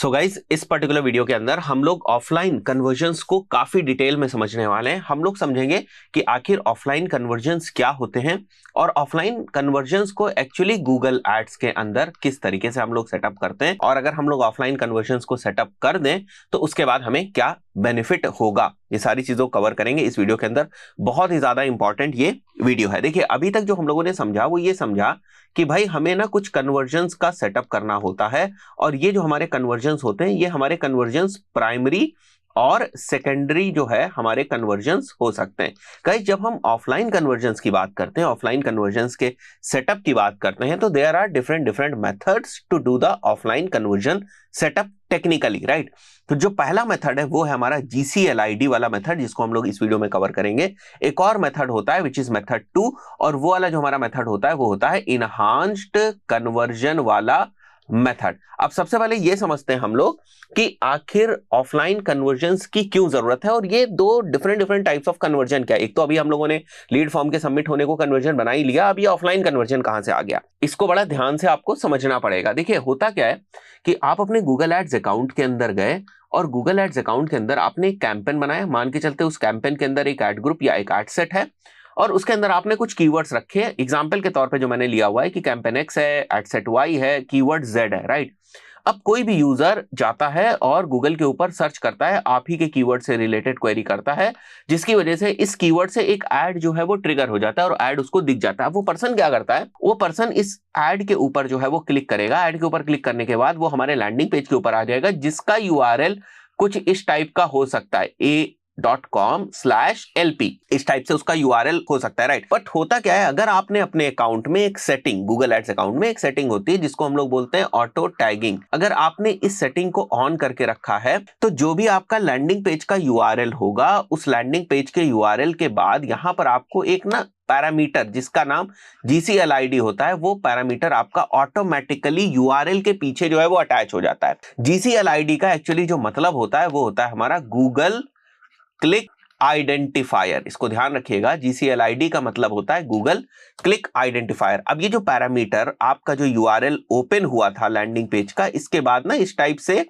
So guys इस particular video के अंदर हम लोग ऑफलाइन कन्वर्जन्स को काफी डिटेल में समझने वाले हैं। हम लोग समझेंगे कि आखिर ऑफलाइन कन्वर्जन्स क्या होते हैं और ऑफलाइन कन्वर्जन्स को एक्चुअली गूगल एड्स के अंदर किस तरीके से हम लोग सेटअप करते हैं, और अगर हम लोग ऑफलाइन कन्वर्जन्स को सेटअप कर दें तो उसके बाद हमें क्या बेनिफिट होगा। ये सारी चीजों को कवर करेंगे इस वीडियो के अंदर। बहुत ही ज्यादा इंपॉर्टेंट ये वीडियो है। देखिए, अभी तक जो हम लोगों ने समझा वो ये समझा कि भाई हमें ना कुछ कन्वर्जन्स का सेटअप करना होता है, और ये जो हमारे कन्वर्जन्स होते हैं ये हमारे कन्वर्जन्स प्राइमरी और सेकेंडरी जो है हमारे कन्वर्जन्स हो सकते हैं। गाइस, जब हम ऑफलाइन कन्वर्जन्स की बात करते हैं, ऑफलाइन कन्वर्जन्स के सेटअप की बात करते हैं, तो there are different methods to do the offline conversion setup technically, right. तो जो पहला मेथड है वो है हमारा GCLID वाला मेथड, जिसको हम लोग इस वीडियो में कवर करेंगे। एक और मेथड होता है विच इज मेथड 2, और वो वाला जो हमारा मेथड होता है वो होता है इनहांस्ड कन्वर्जन वाला मेथड। अब सबसे पहले ये समझते हैं हम लोग कि आखिर ऑफलाइन कन्वर्जन्स की क्यों जरूरत है, और ये दो डिफरेंट टाइप्स ऑफ कन्वर्जन क्या है। एक तो अभी हम लोगों ने लीड फॉर्म के सबमिट होने को कन्वर्जन बना ही लिया, अब ये ऑफलाइन कन्वर्जन कहां से आ गया, इसको बड़ा ध्यान से आपको समझना पड़ेगा। देखिए, होता क्या है कि आप अपने गूगल एड्स अकाउंट के अंदर गए और गूगल एड्स अकाउंट के अंदर आपने एक कैंपेन बनाया। मान के चलते उस कैंपेन के अंदर एक एड ग्रुप या एक एड सेट है, और उसके अंदर आपने कुछ कीवर्ड्स रखे हैं। एग्जांपल के तौर पे जो मैंने लिया हुआ है कि कैंपेन X है, एड सेट Y है, कीवर्ड Z है, राइट। अब कोई भी यूजर जाता है और गूगल के ऊपर सर्च करता है, आप ही के कीवर्ड से रिलेटेड क्वेरी करता है, जिसकी वजह से इस कीवर्ड से एक ऐड जो है वो ट्रिगर हो जाता है और ऐड उसको दिख जाता है। वो पर्सन क्या करता है, वो पर्सन इस ऐड के ऊपर जो है वो क्लिक करेगा। ऐड के ऊपर क्लिक करने के बाद वो हमारे लैंडिंग पेज के ऊपर आ जाएगा, जिसका URL कुछ इस टाइप का हो सकता है, a.com/LP, इस टाइप से उसका URL हो सकता है, राइट। बट होता क्या है, अगर आपने अपने अकाउंट में एक सेटिंग, गूगल एड्स अकाउंट में एक सेटिंग होती है जिसको हम लोग बोलते हैं ऑटो टैगिंग, अगर आपने इस सेटिंग को ऑन करके रखा है तो जो भी आपका लैंडिंग पेज का URL होगा, उस लैंडिंग पेज के URL के बाद यहां पर आपको एक ना पैरामीटर जिसका नाम GCLID होता है, वो पैरामीटर आपका ऑटोमेटिकली URL के पीछे जो है वो अटैच हो जाता है। GCLID का एक्चुअली जो मतलब होता है वो होता है हमारा गूगल क्लिक आइडेंटिफायर। इसको ध्यान रखिएगा, GCLID का मतलब होता है गूगल क्लिक आइडेंटिफायर। अब ये जो पैरामीटर आपका जो URL ओपन हुआ था लैंडिंग पेज का, इसके बाद ना इस टाइप से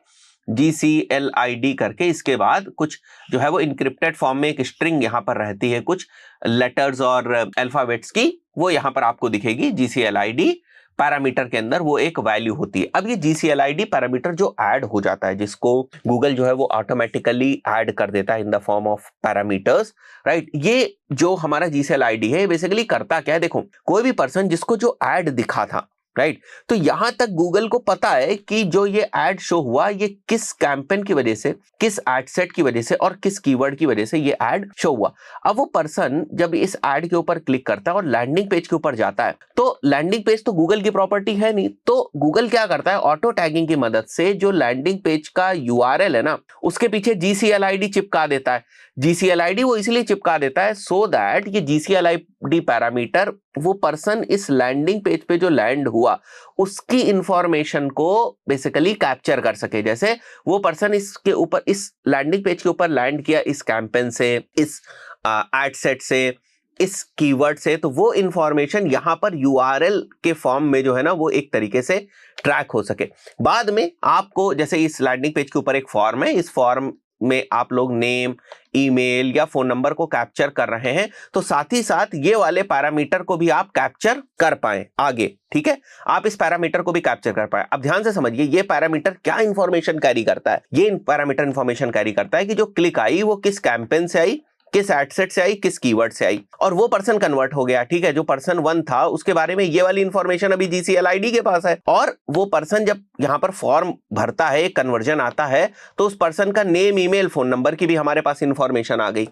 GCLID करके इसके बाद कुछ जो है वो इंक्रिप्टेड फॉर्म में एक स्ट्रिंग यहां पर रहती है, कुछ लेटर्स और अल्फाबेट्स की, वो यहां पर आपको दिखेगी। GCLID पैरामीटर के अंदर वो एक वैल्यू होती है। अब ये GCLID पैरामीटर जो ऐड हो जाता है, जिसको गूगल जो है वो ऑटोमेटिकली ऐड कर देता है in the form of parameters, right. ये जो हमारा GCLID है बेसिकली करता क्या है, देखो, कोई भी पर्सन जिसको जो ऐड दिखा था, राइट, तो यहां तक गूगल को पता है कि जो ये ऐड शो हुआ ये किस कैंपेन की वजह से, किस एड सेट की वजह से और किस कीवर्ड की वजह से ये ऐड शो हुआ। अब वो पर्सन जब इस ऐड के ऊपर क्लिक करता है और लैंडिंग पेज के ऊपर जाता है, तो लैंडिंग पेज तो गूगल की प्रॉपर्टी है नहीं, तो गूगल क्या करता है, ऑटो टैगिंग की मदद से जो लैंडिंग पेज का URL है ना, उसके पीछे GCLID चिपका देता है। GCLID वो इसलिए चिपका देता है सो दैट ये GCLID पैरामीटर वो पर्सन इस लैंडिंग पेज पे जो लैंड हुआ उसकी इंफॉर्मेशन को बेसिकली कैप्चर कर सके। जैसे वो पर्सन इसके ऊपर, इस लैंडिंग पेज के ऊपर लैंड किया इस कैंपेन से, इस एड सेट से, इस कीवर्ड से, तो वो इंफॉर्मेशन यहां पर URL के फॉर्म में जो है ना वो एक तरीके से ट्रैक हो सके। बाद में आपको, जैसे इस लैंडिंग पेज के ऊपर एक फॉर्म है, इस फॉर्म में आप लोग नेम, ईमेल या फोन नंबर को कैप्चर कर रहे हैं, तो साथ ही साथ ये वाले पैरामीटर को भी आप कैप्चर कर पाए आगे, ठीक है, आप इस पैरामीटर को भी कैप्चर कर पाए। अब ध्यान से समझिए, ये पैरामीटर क्या इंफॉर्मेशन कैरी करता है। ये पैरामीटर इंफॉर्मेशन कैरी करता है कि जो क्लिक आई वो किस कैंपेन से आई, किस एड सेट से आई, किस कीवर्ड से आई, और वो पर्सन कन्वर्ट हो गया, ठीक है। जो पर्सन 1 था उसके बारे में ये वाली इंफॉर्मेशन अभी GCLID के पास है, और वो पर्सन जब यहां पर फॉर्म भरता है, कन्वर्जन आता है, तो उस पर्सन का नेम, ईमेल, फोन नंबर की भी हमारे पास इंफॉर्मेशन आ गई।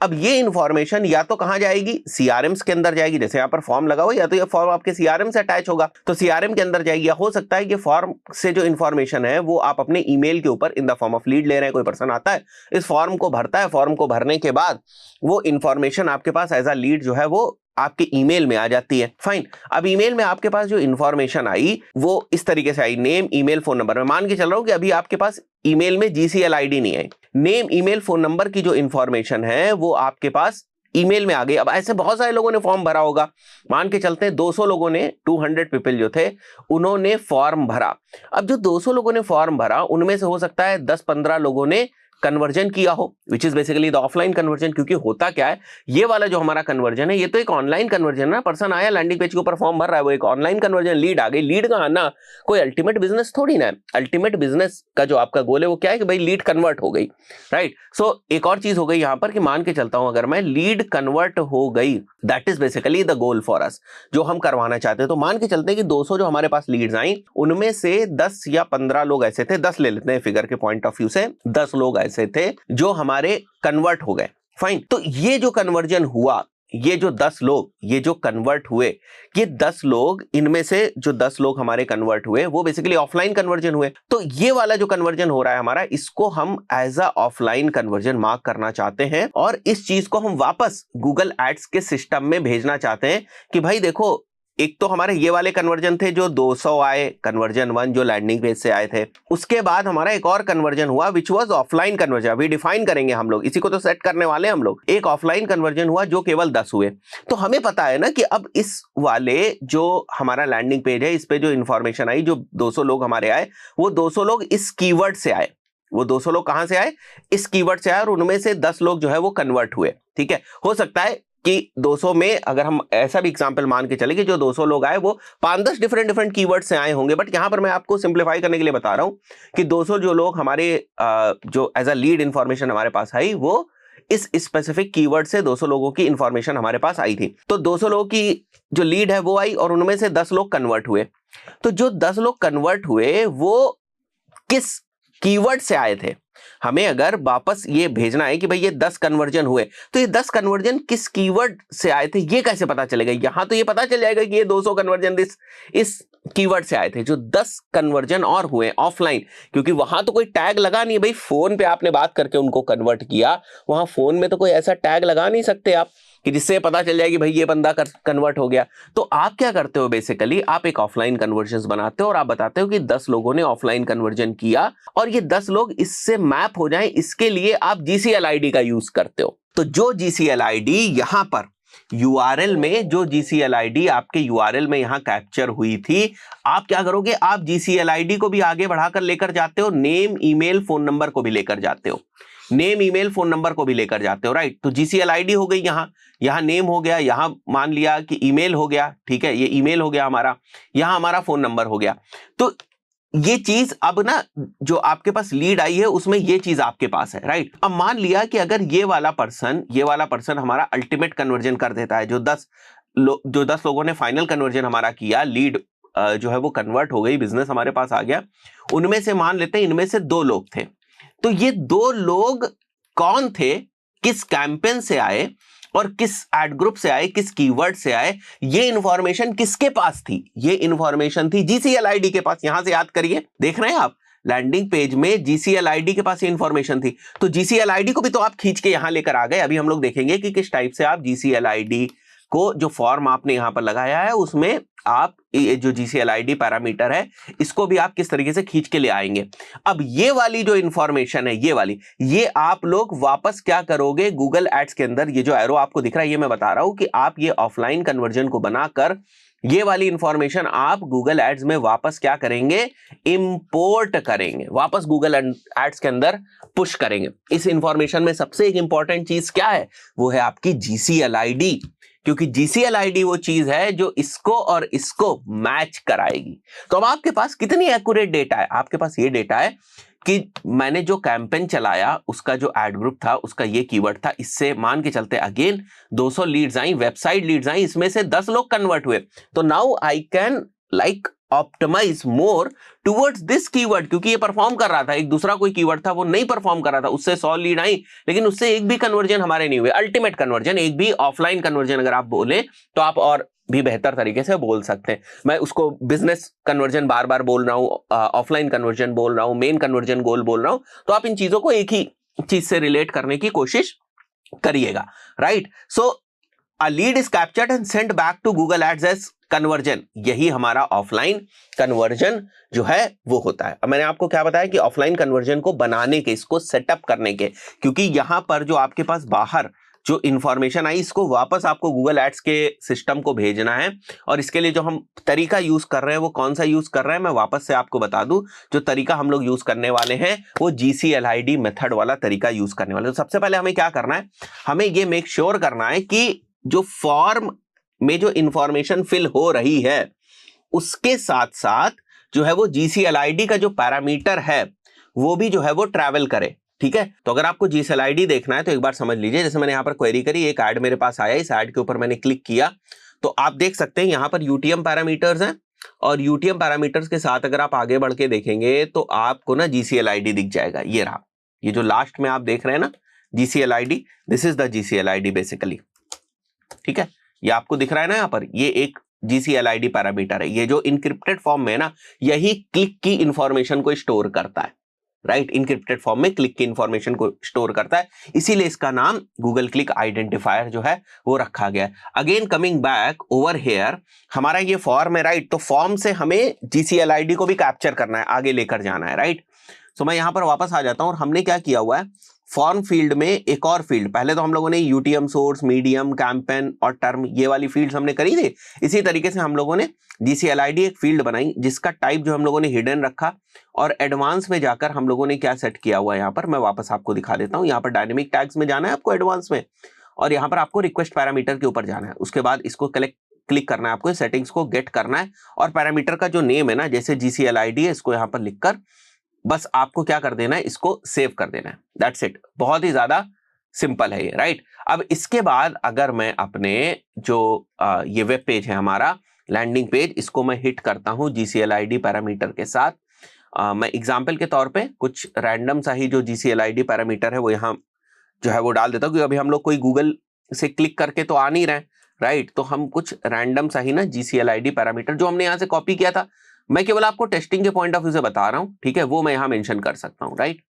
अब ये इंफॉर्मेशन या तो कहां जाएगी, CRMs के अंदर जाएगी, जैसे यहां पर फॉर्म लगा हुआ, या तो ये फॉर्म आपके CRM से अटैच होगा तो CRM के अंदर जाएगी, या हो सकता है ये फॉर्म से जो इंफॉर्मेशन है वो आप अपने ईमेल के ऊपर in the form of lead ले रहे हैं। कोई पर्सन आता है, इस फॉर्म को भरता है, फॉर्म को भरने के बाद वो इंफॉर्मेशन आपके पास एज अ लीड जो है वो आपके ईमेल में आ जाती है। फाइन, अब ईमेल में आपके पास जो इंफॉर्मेशन आई वो इस तरीके से आई, नेम, ईमेल, फोन नंबर। मैं मान के चल रहा हूं कि अभी आपके पास ईमेल में GCLID नहीं आई, नेम, ईमेल, फोन नंबर की जो इंफॉर्मेशन है वो आपके पास ईमेल में आ गई। अब ऐसे बहुत सारे लोगों ने फॉर्म भरा होगा, मान के चलते हैं 200 लोगों ने, 200 पीपल जो थे उन्होंने फॉर्म भरा। अब जो 200 लोगों ने फॉर्म भरा उनमें से हो सकता है 10-15 लोगों ने कन्वर्जन किया हो, which is basically the offline conversion. क्योंकि होता क्या है, ये वाला जो हमारा कन्वर्जन है ये तो एक ऑनलाइन कन्वर्जन है ना, पर्सन आया लैंडिंग पेज के ऊपर फॉर्म भर रहा है, वो एक ऑनलाइन कन्वर्जन, लीड आ गई। लीड का आना कोई अल्टीमेट बिजनेस थोड़ी ना है। अल्टीमेट बिजनेस का जो आपका गोल है वो क्या है कि भाई लीड कन्वर्ट हो गई, राइट। सो एक और चीज हो गई यहां पर कि मान के चलता हूं अगर मैं लीड कन्वर्ट हो गई, that is basically the goal for us, जो हम करवाना चाहते हैं। तो मान के चलते हैं कि 200 जो हमारे पास लीड्स आई उनमें से 10 या 15 लोग ऐसे थे, 10 ले लेते हैं फिगर के पॉइंट ऑफ व्यू से, 10 लोग ऐसे थे जो हमारे कन्वर्ट हो गए। फाइन, तो ये जो कन्वर्जन हुआ, ये जो 10 लोग ये जो कन्वर्ट हुए, ये 10 लोग, इनमें से जो 10 लोग हमारे कन्वर्ट हुए वो बेसिकली ऑफलाइन कन्वर्जन हुए। तो ये वाला जो कन्वर्जन हो रहा है हमारा, इसको हम as a offline conversion mark करना चाहते हैं और इस चीज को हम वापस गूगल एड्स के सिस्टम में भेजना चाहते हैं कि भाई देखो, एक तो हमारे ये वाले कन्वर्जन थे जो 200 आए, कन्वर्जन 1 जो लैंडिंग पेज से आए थे। उसके बाद हमारा एक और कन्वर्जन हुआ विच वाज ऑफलाइन कन्वर्जन। अभी डिफाइन करेंगे हम लोग, इसी को तो सेट करने वाले हम लोग। एक ऑफलाइन कन्वर्जन हुआ जो केवल 10 हुए। तो हमें पता है ना कि अब इस वाले जो हमारा लैंडिंग पेज है, इस पे जो इंफॉर्मेशन आई, जो 200 लोग हमारे आए, वो 200 लोग इस कीवर्ड से आए। वो 200 लोग कहां से आए? इस कीवर्ड से आए, और उनमें से 10 लोग जो है वो कन्वर्ट हुए। ठीक है, हो सकता है कि 200 में अगर हम ऐसा भी एग्जांपल मान के चले कि जो 200 लोग आए वो 5-10 डिफरेंट कीवर्ड से आए होंगे, बट यहां पर मैं आपको सिंप्लीफाई करने के लिए बता रहा हूं कि 200 जो लोग हमारे जो एज अ लीड इंफॉर्मेशन हमारे पास आई, वो इस स्पेसिफिक कीवर्ड से 200 लोगों की इंफॉर्मेशन हमारे पास आई थी। तो 200 लोगों की जो लीड है वो आई और उनमें से 10 लोग कन्वर्ट हुए। तो जो 10 लोग कन्वर्ट हुए वो किस कीवर्ड से आए थे? हमें अगर वापस ये भेजना है कि भाई ये 10 कन्वर्जन हुए, तो ये 10 कन्वर्जन किस कीवर्ड से आए थे ये कैसे पता चलेगा? यहां तो ये पता चल जाएगा कि ये 200 कन्वर्जन इस कीवर्ड से आए थे। जो 10 कन्वर्जन और हुए ऑफलाइन, क्योंकि वहां तो कोई टैग लगा नहीं भाई, फोन पे आपने बात करके उनको कन्वर्ट किया, वहां फोन में तो कोई ऐसा टैग लगा नहीं सकते आप कि जिससे पता चल जाए कि भाई ये बंदा कन्वर्ट हो गया। तो आप क्या करते हो, बेसिकली आप एक ऑफलाइन कन्वर्जन बनाते हो और आप बताते हो कि 10 लोगों ने ऑफलाइन कन्वर्जन किया और ये 10 लोग इससे मैप हो जाएं, इसके लिए आप जीसीएल आईडी का यूज करते हो। तो जो जीसीएल आईडी यहां पर यूआरएल में, जो जीसीएल आईडी आपके यूआरएल में यहां कैप्चर हुई थी, आप क्या करोगे? आप जीसीएल आईडी को भी आगे बढ़ाकर लेकर जाते हो, नेम, ईमेल, फोन नंबर को भी लेकर जाते हो, नेम, ईमेल, फोन नंबर को भी लेकर जाते हो, राइट। तो जीसीएल आईडी हो गई, यहां नेम हो गया, यहां मान लिया कि ईमेल हो गया, ठीक है, ये ईमेल हो गया हमारा, यहां हमारा फोन नंबर हो गया। तो ये चीज अब ना, जो आपके पास लीड आई है उसमें ये चीज आपके पास है, राइट। अब मान लिया कि अगर ये वाला पर्सन हमारा अल्टीमेट कन्वर्जन कर देता है, जो 10 लोगों ने फाइनल कन्वर्जन हमारा किया, लीड जो है वो कन्वर्ट हो गई, बिजनेस हमारे पास आ गया, उनमें से मान लेते हैं इनमें से 2 लोग थे। तो ये 2 लोग कौन थे, किस कैंपेन से आए और किस एड ग्रुप से आए, किस कीवर्ड से आए, ये इंफॉर्मेशन किसके पास थी? ये इंफॉर्मेशन थी जीसीएल आईडी के पास। यहां से याद करिए, देख रहे हैं आप, लैंडिंग पेज में जीसीएल आईडी के पास ये इंफॉर्मेशन थी। तो जीसीएल आईडी को भी तो आप खींच के यहां लेकर आ गए। अभी हम लोग देखेंगे कि किस टाइप से आप जीसीएल आईडी को, जो फॉर्म आपने यहां पर लगाया है उसमें आप जो जीसीएल आईडी पैरामीटर है इसको भी आप किस तरीके से खींच के ले आएंगे। अब ये वाली जो इंफॉर्मेशन है, ये आप लोग वापस क्या करोगे गूगल एड्स के अंदर? ये जो एरो आपको दिख रहा है, ये मैं बता रहा हूं कि आप ये ऑफलाइन कन्वर्जन को बनाकर ये वाली इंफॉर्मेशन आप गूगल एड्स में वापस क्या करेंगे? इंपोर्ट करेंगे, वापस गूगल एड्स के अंदर पुश करेंगे। इस इंफॉर्मेशन में सबसे एक इंपॉर्टेंट चीज क्या है? वो है आपकी जीसीएल आईडी, क्योंकि जीसीएल आईडी वो चीज है जो इसको और इसको मैच कराएगी। तो अब आपके पास कितनी एक्यूरेट डेटा है? आपके पास ये डेटा है कि मैंने जो कैंपेन चलाया उसका जो एड ग्रुप था उसका ये कीवर्ड था, इससे मान के चलते अगेन 200 लीड्स आई, वेबसाइट लीड्स आई, इसमें से 10 लोग कन्वर्ट हुए। तो now I can like optimize more towards this keyword, क्योंकि ये परफॉर्म कर रहा था, एक दूसरा कोई कीवर्ड था वो नहीं परफॉर्म कर रहा था, उससे 100 लीड आई लेकिन उससे एक भी कन्वर्जन हमारे नहीं हुए, अल्टीमेट कन्वर्जन, एक भी ऑफलाइन कन्वर्जन अगर आप बोले तो आप और भी बेहतर तरीके से बोल सकते हैं। मैं उसको बिजनेस कन्वर्जन बार बार बोल रहा हूं, ऑफलाइन कन्वर्जन बोल रहा हूं, मेन कन्वर्जन गोल बोल रहा हूं, तो आप इन चीजों को एक ही चीज से रिलेट करने की कोशिश करिएगा, right. So a lead is captured and sent back to Google Ads as conversion, यही हमारा ऑफलाइन कन्वर्जन जो है वो होता है। अब मैंने आपको क्या बताया कि ऑफलाइन कन्वर्जन को बनाने के, इसको सेटअप करने के, क्योंकि यहां पर जो आपके पास बाहर जो इंफॉर्मेशन आई इसको वापस आपको गूगल एड्स के सिस्टम को भेजना है। और इसके लिए जो हम तरीका यूज कर रहे हैं वो कौन सा यूज कर रहे हैं मैं वापस से आपको बता दूं। जो तरीका हम लोग यूज करने वाले हैं वो GCLID मेथड वाला तरीका यूज करने वाले। तो सबसे पहले हमें क्या करना है, हमें ये मेक श्योर करना है कि जो फॉर्म में जो इंफॉर्मेशन फिल हो रही है उसके साथ साथ जो है वो GCLID का जो पैरामीटर है वो भी जो है वो ट्रैवल करे। ठीक है, तो अगर आपको GCLID देखना है तो एक बार समझ लीजिए, जैसे मैंने यहाँ पर क्वेरी करी, एक ऐड मेरे पास आया, इस ऐड के ऊपर मैंने क्लिक किया तो आप देख सकते हैं यहाँ पर UTM पैरामीटर्स हैं और UTM पैरामीटर्स के साथ अगर आप आगे बढ़ के देखेंगे तो आपको ना GCLID दिख जाएगा। ये रहा, ये जो लास्ट में आप देख रहे हैं ना GCLID, this is the GCLID basically. ठीक है, ये आपको दिख रहा है ना यहाँ पर, ये एक GCLID पैरामीटर है। ये जो इनक्रिप्टेड फॉर्म में है ना, यही क्लिक की इंफॉर्मेशन को स्टोर करता है। राइट, इनक्रिप्टेड फॉर्म में क्लिक की इंफॉर्मेशन को स्टोर करता है, इसीलिए इसका नाम गूगल क्लिक आइडेंटिफायर जो है वो रखा गया है। Again coming back over here, हमारा ये फॉर्म है राइट, तो फॉर्म से हमें GCLID को भी कैप्चर करना है, आगे लेकर जाना है राइट। सो मैं यहां पर वापस आ जाता हूं और हमने क्या किया हुआ है, फॉर्म फील्ड में एक और फील्ड, पहले तो हम लोगों ने UTM सोर्स, मीडियम, कैंपेन और टर्म ये वाली फील्ड्स हमने करी थी। इसी तरीके से हम लोगों ने GCLID एक फील्ड बनाई जिसका टाइप जो हम लोगों ने हिडन रखा और एडवांस में जाकर हम लोगों ने क्या सेट किया हुआ है, यहाँ पर मैं वापस आपको दिखा देता हूँ। यहाँ पर डायनेमिक टैग्स में जाना है आपको एडवांस में और यहाँ पर आपको रिक्वेस्ट पैरामीटर के ऊपर जाना है। उसके बाद इसको क्लिक करना है, आपको सेटिंग्स को गेट करना है और पैरामीटर का जो नेम है ना, जैसे GCLID है, इसको यहाँ पर लिखकर बस आपको क्या कर देना है, इसको सेव कर देना है। दैट्स इट, बहुत ही ज्यादा सिंपल है ये राइट। अब इसके बाद अगर मैं अपने जो ये वेब पेज है हमारा लैंडिंग पेज, इसको मैं हिट करता हूं GCLID पैरामीटर के साथ। मैं एग्जांपल के तौर पे कुछ रैंडम सा ही जो GCLID पैरामीटर है वो यहाँ जो है वो डाल देता हूँ, क्योंकि अभी हम लोग कोई गूगल से क्लिक करके तो आ नहीं रहे राइट। तो हम कुछ रैंडम सा ही ना GCLID पैरामीटर जो हमने यहाँ से कॉपी किया था, मैं केवल आपको टेस्टिंग के पॉइंट ऑफ व्यू से बता रहा हूं, ठीक है, वो मैं यहां मेंशन कर सकता हूं राइट।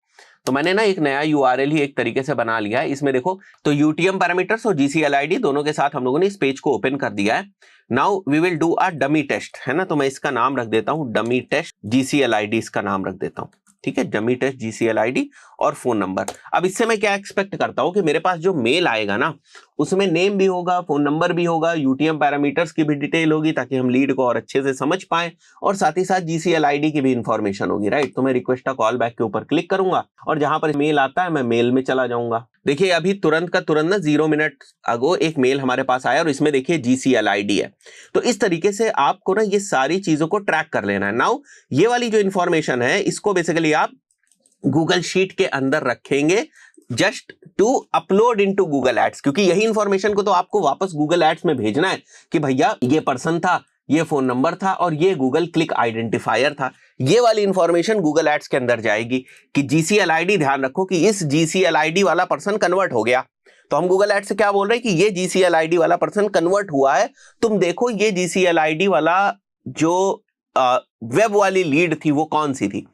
तो मैंने ना एक नया URL ही एक तरीके से बना लिया है। इसमें देखो तो UTM पैरामीटर्स और GCLID दोनों के साथ हम लोगों ने इस पेज को ओपन कर दिया है। Now we will do a dummy test, है ना, तो मैं इसका नाम रख देता हूं डमी टेस्ट GCLID, इसका नाम रख देता हूं। ठीक है, डमी टेस्ट GCLID और फोन नंबर। अब इससे मैं क्या एक्सपेक्ट करता हूं कि मेरे पास जो मेल आएगा ना उसमें नेम भी होगा, फोन नंबर भी होगा, UTM पैरामीटर्स की भी डिटेल होगी ताकि हम लीड को और अच्छे से समझ पाए, और साथ ही साथ GCLID की भी इंफॉर्मेशन होगी राइट। तो मैं रिक्वेस्ट कॉल बैक के ऊपर क्लिक करूंगा और जहां पर मेल आता है मैं मेल में चला जाऊंगा। देखिए अभी तुरंत का तुरंत ना 0 मिनट अगो एक मेल हमारे पास आया और इसमें देखिए GCLID है। तो इस तरीके से आपको ना ये सारी चीजों को ट्रैक कर लेना है। नाउ ये वाली जो इंफॉर्मेशन है इसको बेसिकली आप गूगल शीट के अंदर रखेंगे just to upload into Google Ads, क्योंकि यही इंफॉर्मेशन को तो आपको वापस गूगल एड्स में भेजना है कि भैया ये पर्सन था, ये फोन नंबर था और ये गूगल क्लिक आइडेंटिफायर था। ये वाली इंफॉर्मेशन गूगल एड्स के अंदर जाएगी कि GCLID, ध्यान रखो कि इस GCLID वाला पर्सन कन्वर्ट हो गया। तो हम गूगल एड्स से क्या बोल रहे हैं कि ये GCLID वाला पर्सन कन्वर्ट हुआ है, तुम देखो ये GCLID वाला जो वेब वाली लीड थी वो कौन सी थी,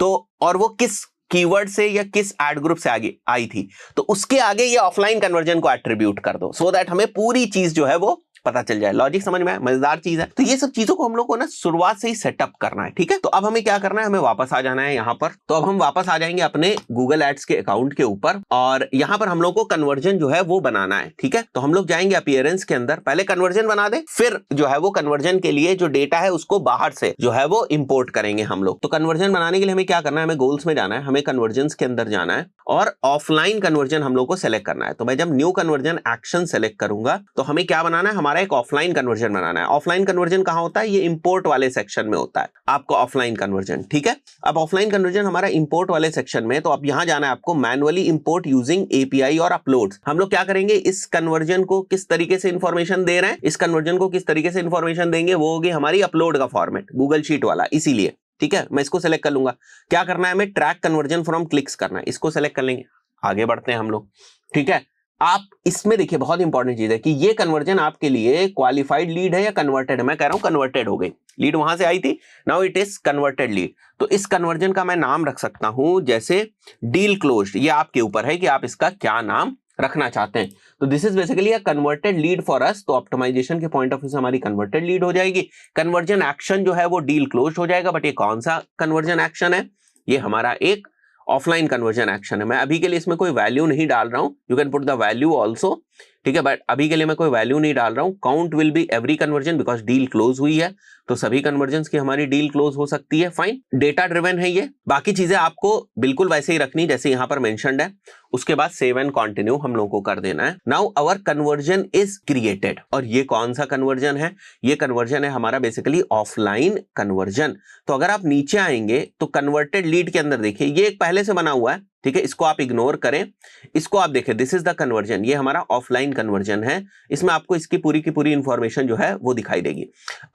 तो और वो किस कीवर्ड से या किस एड ग्रुप से आगे आई थी, तो उसके आगे ये ऑफलाइन कन्वर्जन को एट्रीब्यूट कर दो सो दैट हमें पूरी चीज जो है वो पता चल जाए। लॉजिक समझ में आया, मजेदार चीज है। तो ये सब चीजों को हम लोग को ना शुरुआत से ही सेटअप करना है। ठीक है, तो अब हमें क्या करना है, हमें वापस आ जाना है यहाँ पर। तो अब हम वापस आ जाएंगे अपने गूगल एड्स के अकाउंट के ऊपर और यहाँ पर हम लोग को कन्वर्जन जो है वो बनाना है। ठीक है, तो हम लोग जाएंगे अपीयरेंस के अंदर, पहले कन्वर्जन बना दे, फिर जो है वो कन्वर्जन के लिए जो डेटा है उसको बाहर से जो है वो इंपोर्ट करेंगे हम लोग। तो कन्वर्जन बनाने के लिए हमें क्या करना है, हमें गोल्स में जाना है, हमें कन्वर्जन के अंदर जाना है और ऑफलाइन कन्वर्जन हम लोग को सेलेक्ट करना है। तो मैं जब न्यू कन्वर्जन एक्शन सेलेक्ट करूंगा तो हमें क्या बनाना है, हमारा एक ऑफलाइन कन्वर्जन बनाना है। ऑफलाइन कन्वर्जन कहां होता है, ये इंपोर्ट वाले सेक्शन में होता है आपको ऑफलाइन कन्वर्जन। ठीक है, अब ऑफलाइन कन्वर्जन हमारा इंपोर्ट वाले सेक्शन में, तो अब यहां जाना है आपको मैनुअली इंपोर्ट यूजिंग API और अपलोड्स। हम लोग क्या करेंगे, इस कन्वर्जन को किस तरीके से इंफॉर्मेशन दे रहे हैं, इस कन्वर्जन को किस तरीके से इंफॉर्मेशन देंगे, वो होगी हमारी अपलोड का फॉर्मेट, गूगल शीट वाला, इसीलिए। ठीक है, मैं इसको सेलेक्ट कर लूंगा। क्या करना है, हमें ट्रैक कन्वर्जन फ्रॉम क्लिक्स करना है, इसको सेलेक्ट कर लेंगे, आगे बढ़ते हैं हम लोग। ठीक है, आप इसमें देखिए बहुत इंपॉर्टेंट चीज है कि ये कन्वर्जन आपके लिए क्वालिफाइड लीड है या कन्वर्टेड है। मैं कह रहा हूं कन्वर्टेड हो गई, लीड वहां से आई थी, now it is converted lead. तो इस कन्वर्जन का मैं नाम रख सकता हूं जैसे डील क्लोज्ड, ये आपके ऊपर है कि आप इसका क्या नाम रखना चाहते हैं। तो this is basically a converted lead for us, तो ऑप्टिमाइजेशन के पॉइंट ऑफ व्यू से हमारी कन्वर्टेड लीड हो जाएगी। कन्वर्जन एक्शन जो है वो डील क्लोज्ड हो जाएगा, बट ये कौन सा कन्वर्जन एक्शन है, ये हमारा एक ऑफलाइन कन्वर्जन एक्शन है। मैं अभी के लिए इसमें कोई वैल्यू नहीं डाल रहा हूं, you can put the value also, ठीक है, बट अभी के लिए मैं कोई वैल्यू नहीं डाल रहा हूं। Count will be every conversion because deal close हुई है, तो सभी कन्वर्जन की हमारी डील क्लोज हो सकती है। फाइन, डेटा ड्रिवन है ये। बाकी चीजें आपको बिल्कुल वैसे ही रखनी जैसे यहां पर मेंशन्ड है। उसके बाद सेव एंड कंटिन्यू हम लोगों को कर देना है। Now our conversion is created, और ये कौन सा कन्वर्जन है? ये कन्वर्जन है हमारा बेसिकली ऑफलाइन कन्वर्जन। तो अगर आप नीचे आएंगे तो कन्वर्टेड लीड के अंदर देखिए ये एक पहले से बना हुआ है, ठीक है, इसको आप इग्नोर करें। इसको आप देखें, दिस इज द कन्वर्जन, ये हमारा ऑफलाइन कन्वर्जन है। इसमें आपको इसकी पूरी की पूरी इंफॉर्मेशन जो है वो दिखाई देगी।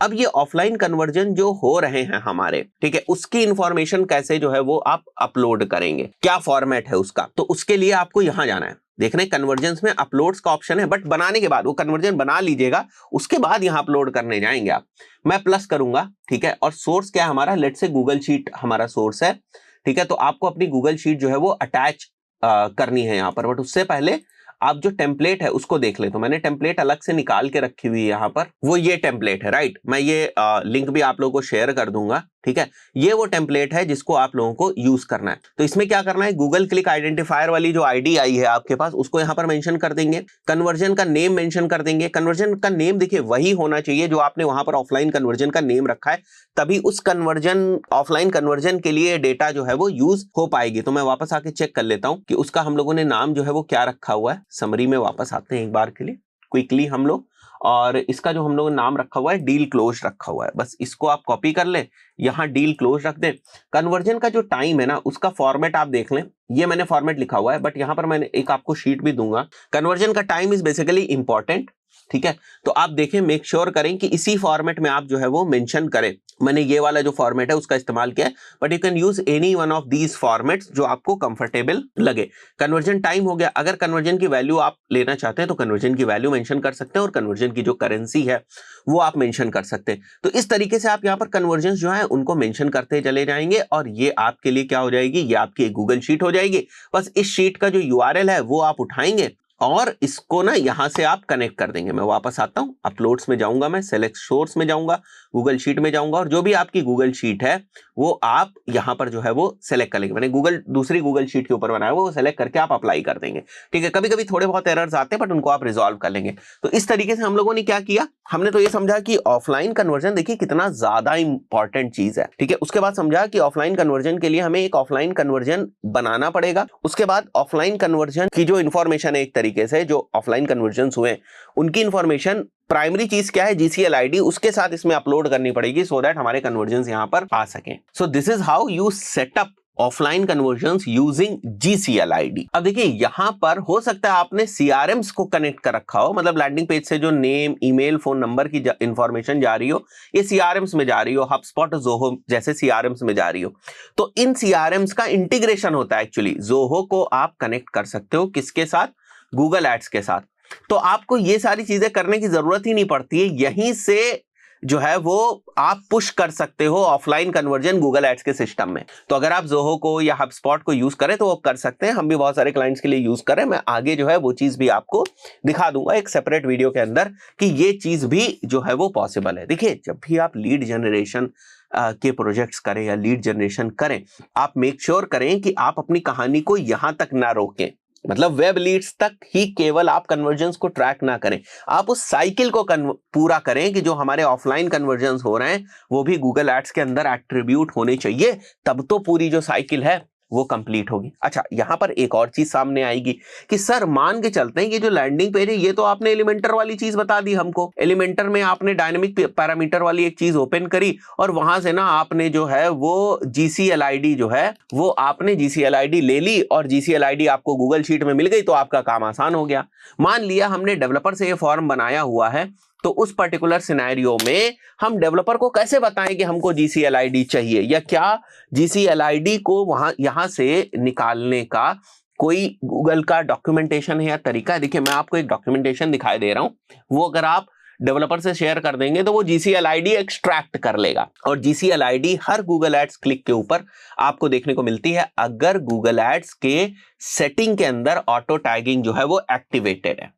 अब ये ऑफलाइन कन्वर्जन जो हो रहे हैं हमारे, ठीक है, उसकी इंफॉर्मेशन कैसे जो है वो आप अपलोड करेंगे, क्या फॉर्मेट है उसका, तो उसके लिए आपको यहां जाना है। देख रहे हैं कन्वर्जन्स में अपलोड्स का ऑप्शन है, बट बनाने के बाद वो कन्वर्जन बना लीजिएगा, उसके बाद यहां अपलोड करने जाएंगे आप। मैं प्लस करूंगा, ठीक है, और सोर्स क्या है हमारा, लेट्स से गूगल शीट हमारा सोर्स है, ठीक है। तो आपको अपनी गूगल शीट जो है वो अटैच करनी है यहां पर, बट उससे पहले आप जो टेम्पलेट है उसको देख ले। तो मैंने टेम्पलेट अलग से निकाल के रखी हुई है यहां पर, वो ये टेम्पलेट है, राइट। मैं ये लिंक भी आप लोगों को शेयर कर दूंगा, ठीक है। ये वो टेम्पलेट है जिसको आप लोगों को यूज करना है। तो इसमें क्या करना है, गूगल क्लिक आइडेंटिफायर वाली जो आईडी आई है आपके पास, उसको यहां पर मेंशन कर देंगे। कन्वर्जन का नेम मेंशन कर देंगे। कन्वर्जन का नेम देखिए वही होना चाहिए जो आपने वहां पर ऑफलाइन कन्वर्जन का नेम रखा है, तभी उस कन्वर्जन ऑफलाइन कन्वर्जन के लिए डेटा जो है वो यूज हो पाएगी। तो मैं वापस आके चेक कर लेता हूं कि उसका हम लोगों ने नाम जो है वो क्या रखा हुआ है। समरी में वापस आते हैं एक बार के लिए क्विकली हम लोग, और इसका जो हम लोगों ने नाम रखा हुआ है डील क्लोज रखा हुआ है। बस इसको आप कॉपी कर ले, यहां डील क्लोज रख दें। कन्वर्जन का जो टाइम है ना उसका फॉर्मेट आप देख लें, ये मैंने फॉर्मेट लिखा हुआ है, बट यहां पर मैंने एक आपको शीट भी दूंगा। कन्वर्जन का टाइम इज बेसिकली इंपॉर्टेंट, ठीक है। तो आप देखें, मेक श्योर करें कि इसी फॉर्मेट में आप जो है वो मेंशन करें। मैंने ये वाला जो फॉर्मेट है उसका इस्तेमाल किया है, but you can use any one of these formats जो आपको कंफर्टेबल लगे। कन्वर्जन टाइम हो गया। अगर कन्वर्जन की वैल्यू आप लेना चाहते हैं तो कन्वर्जन की वैल्यू मेंशन कर सकते हैं, और कन्वर्जन की जो करेंसी है वो आप मेंशन कर सकते हैं। तो इस तरीके से आप यहाँ पर कन्वर्जन जो है उनको मेंशन करते चले जाएंगे, और ये आपके लिए क्या हो जाएगी, ये आपकी गूगल शीट हो जाएगी। बस इस शीट का जो यूआरएल है वो आप उठाएंगे और इसको ना यहां से आप कनेक्ट कर देंगे। मैं वापस आता हूं, अपलोड्स में जाऊंगा, मैं सेलेक्ट सोर्स में जाऊंगा, गूगल शीट में जाऊंगा, और जो भी आपकी गूगल शीट है वो आप यहां पर जो है वो सेलेक्ट कर लेंगे। मैंने दूसरी गूगल शीट के ऊपर बनाया वो सेलेक्ट करके आप अप्लाई कर देंगे, ठीक है। कभी कभी थोड़े बहुत एरर्स आते हैं, बट उनको आप रिजॉल्व कर लेंगे। तो इस तरीके से हम लोगों ने क्या किया, हमने तो ये समझा कि ऑफलाइन कन्वर्जन देखिए कितना ज्यादा इंपॉर्टेंट चीज है, ठीक है। उसके बाद समझा कि ऑफलाइन कन्वर्जन के लिए हमें एक ऑफलाइन कन्वर्जन बनाना पड़ेगा। उसके बाद ऑफलाइन कन्वर्जन की जो इंफॉर्मेशन है, एक तरीके से जो ऑफलाइन कन्वर्जन हुए उनकी इंफॉर्मेशन, प्राइमरी चीज क्या है, जीसीएल आईडी, उसके साथ इसमें अपलोड करनी पड़ेगी सो दैट हमारे कन्वर्जन यहां पर आ सकें। So this is how you set up offline convergence using GCL ID. अब देखिए यहां पर हो सकता है आपने सीआरएम्स को कनेक्ट कर रखा हो, मतलब लैंडिंग पेज से जो नेम, ईमेल, फोन नंबर की इंफॉर्मेशन जा रही हो, ये सीआरएम्स में जा रही हो, हबस्पॉट, जोहो जैसे सीआरएम्स में जा रही हो। तो इन सीआरएम्स का इंटीग्रेशन होता है एक्चुअली। जोहो को आप कनेक्ट कर सकते हो किसके साथ, गूगल एड्स के साथ। तो आपको ये सारी चीजें करने की जरूरत ही नहीं पड़ती है, यहीं से जो है वो आप पुश कर सकते हो ऑफलाइन कन्वर्जन गूगल एड्स के सिस्टम में। तो अगर आप जोहो को या हबस्पॉट को यूज करें तो वो कर सकते हैं, हम भी बहुत सारे क्लाइंट्स के लिए यूज करें। मैं आगे जो है वो चीज भी आपको दिखा दूंगा एक सेपरेट वीडियो के अंदर कि ये चीज भी जो है वो पॉसिबल है। देखिए जब भी आप लीड जनरेशन के प्रोजेक्ट्स करें या लीड जनरेशन करें, आप मेक श्योर करें कि आप अपनी कहानी को यहां तक ना रोकें, मतलब वेब लीड्स तक ही केवल आप कन्वर्जन्स को ट्रैक ना करें, आप उस साइकिल को पूरा करें कि जो हमारे ऑफलाइन कन्वर्जन्स हो रहे हैं वो भी गूगल एड्स के अंदर एट्रीब्यूट होने चाहिए, तब तो पूरी जो साइकिल है वो कंप्लीट होगी। अच्छा, यहां पर एक और चीज सामने आएगी कि सर मान के चलते हैं ये जो लैंडिंग पेज है ये तो आपने एलिमेंटर वाली चीज बता दी हमको, एलिमेंटर में आपने डायनेमिक पैरामीटर वाली एक चीज ओपन करी और वहां से ना आपने जो है वो जीसीएलआईडी जो है वो आपने जीसीएलआईडी ले ली और जीसीएलआईडी आपको गूगल शीट में मिल गई, तो आपका काम आसान हो गया। मान लिया हमने डेवलपर से ये फॉर्म बनाया हुआ है, तो उस पर्टिकुलर सिनेरियो में हम डेवलपर को कैसे बताएं कि हमको जीसीएलआईडी चाहिए, या क्या जीसीएलआईडी को यहां से निकालने का कोई गूगल का डॉक्यूमेंटेशन है या तरीका है। देखिए मैं आपको एक डॉक्यूमेंटेशन दिखाई दे रहा हूं, वो अगर आप डेवलपर से शेयर कर देंगे तो वो जीसीएलआईडी एक्सट्रैक्ट कर लेगा, और जीसीएलआईडी हर गूगल एड्स क्लिक के ऊपर आपको देखने को मिलती है अगर गूगल एड्स के सेटिंग के अंदर ऑटो टैगिंग जो है वो एक्टिवेटेड है,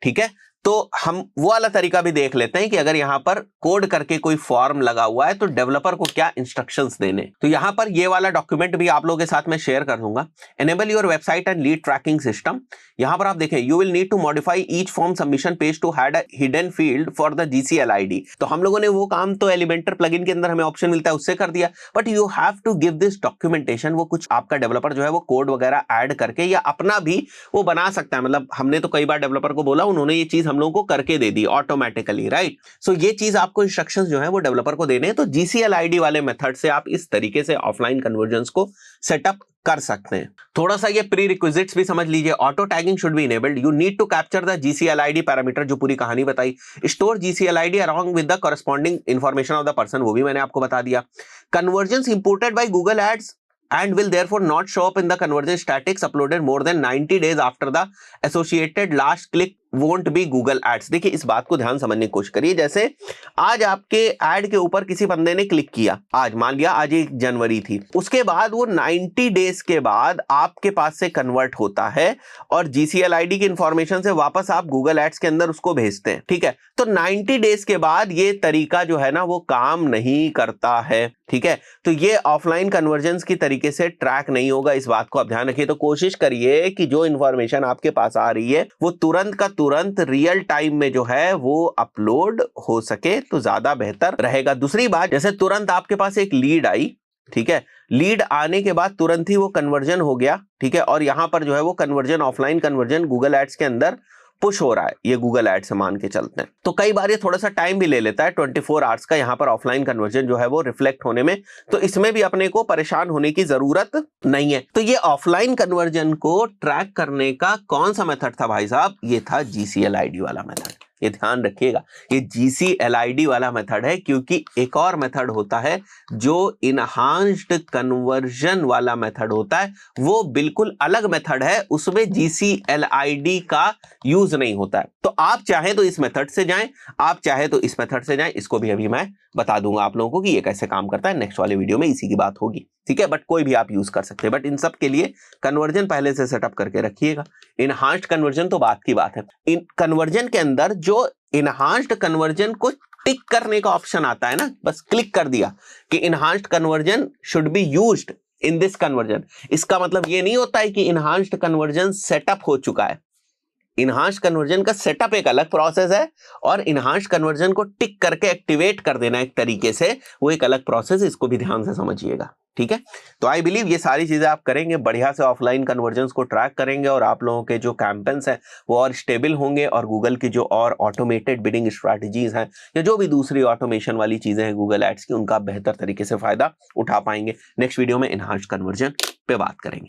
ठीक है। तो हम वो वाला तरीका भी देख लेते हैं कि अगर यहाँ पर कोड करके कोई फॉर्म लगा हुआ है तो डेवलपर को क्या इंस्ट्रक्शंस देने। तो यहाँ पर ये वाला डॉक्यूमेंट भी आप लोगों के साथ में शेयर कर दूंगा। Enable your website and lead tracking system. यहाँ पर आप देखें, you will need to modify each form submission page to had a hidden field for the GCLID। तो हम लोगों ने वो काम तो एलिमेंटर प्लगइन के अंदर हमें ऑप्शन मिलता है उससे कर दिया, but you have to give this documentation. वो कुछ आपका डेवलपर जो है वो कोड वगैरह ऐड करके या अपना भी वो बना सकता है। मतलब हमने तो कई बार डेवलपर को बोला, उन्होंने ये चीज हम लोगों को करके दे दी ऑटोमेटिकली, राइट। सो ये चीज आपको इंस्ट्रक्शंस जो है वो डेवलपर को देने हैं। तो GCLID वाले मेथड से आप इस तरीके से ऑफलाइन कन्वर्जन्स को सेटअप कर सकते हैं। थोड़ा सा ये प्री रिक्विजिट्स भी समझ लीजिए। Auto tagging should be enabled. You need to capture the GCLID parameter, जो पूरी कहानी बताई। Store GCLID along with the corresponding information of the person, वो भी मैंने आपको बता दिया। Conversions imported by Google Ads and will therefore not show up in the conversion statistics uploaded more than 90 days after the associated last click won't be Google Ads। देखिए इस बात को ध्यान समझने की कोशिश करिए। जैसे आज आपके ऐड के ऊपर किसी बंदे ने क्लिक किया, आज मान लिया आज 1 जनवरी थी, उसके बाद वो 90 डेज के बाद आपके पास से कन्वर्ट होता है और GCLID की इंफॉर्मेशन से वापस आप गूगल एड्स के अंदर उसको भेजते हैं, ठीक है। तो 90 डेज के बाद ये तरीका जो है ना वो काम नहीं करता है, ठीक है। तो ये ऑफलाइन कन्वर्जन्स की तरीके से ट्रैक नहीं होगा, इस बात को आप ध्यान रखिए। तो कोशिश करिए कि जो इंफॉर्मेशन आपके पास आ रही है वो तुरंत का तुरंत रियल टाइम में जो है वो अपलोड हो सके तो ज्यादा बेहतर रहेगा। दूसरी बात, जैसे तुरंत आपके पास एक लीड आई, ठीक है, लीड आने के बाद तुरंत ही वो कन्वर्जन हो गया, ठीक है, और यहां पर जो है वो conversion, offline conversion Google Ads के अंदर पुश हो रहा है, ये गूगल एड से मान के चलते हैं। तो कई बार ये थोड़ा सा टाइम भी ले लेता है, 24 आवर्स का यहाँ पर ऑफलाइन कन्वर्जन जो है वो रिफ्लेक्ट होने में। तो इसमें भी अपने को परेशान होने की जरूरत नहीं है। तो ये ऑफलाइन कन्वर्जन को ट्रैक करने का कौन सा मेथड था भाई साहब? ये था GCLID वाला मेथड। ये ध्यान रखिएगा, ये GCLID वाला मेथड है, क्योंकि एक और मेथड होता है जो इनहांस्ड कन्वर्जन वाला मेथड होता है, वो बिल्कुल अलग मेथड है, उसमें GCLID का यूज नहीं होता है। तो आप चाहे तो इस मेथड से जाएं, आप चाहे तो इस मेथड से जाएं, इसको भी अभी मैं बता दूंगा आप लोगों को कि ये कैसे काम करता है। नेक्स्ट वाले वीडियो में इसी की बात होगी, ठीक है। बट कोई भी आप यूज कर सकते हैं, बट इन सब के लिए कन्वर्जन पहले से सेटअप करके रखिएगा। इनहांस्ड कन्वर्जन तो बात की बात है। इन कन्वर्जन के अंदर जो इनहांस्ड कन्वर्जन को टिक करने का ऑप्शन आता है ना, बस क्लिक कर दिया कि enhanced conversion should be used in this conversion. इसका मतलब ये नहीं होता है कि इनहांस्ड कन्वर्जन सेटअप हो चुका है। इनहांस्ड कन्वर्जन का सेटअप एक अलग प्रोसेस है और इनहांस्ड कन्वर्जन को टिक करके एक्टिवेट कर देना एक तरीके से, वो एक अलग प्रोसेस। इसको भी ध्यान से समझिएगा, ठीक है। तो आई बिलीव ये सारी चीजें आप करेंगे, बढ़िया से ऑफलाइन कन्वर्जन्स को ट्रैक करेंगे और आप लोगों के जो कैंपेन्स हैं वो और स्टेबल होंगे और गूगल की जो और ऑटोमेटेड बिडिंग स्ट्रैटेजीज हैं या जो भी दूसरी ऑटोमेशन वाली चीजें हैं गूगल एड्स की, उनका बेहतर तरीके से फायदा उठा पाएंगे। नेक्स्ट वीडियो में इनहांस्ड कन्वर्जन पे बात करेंगे।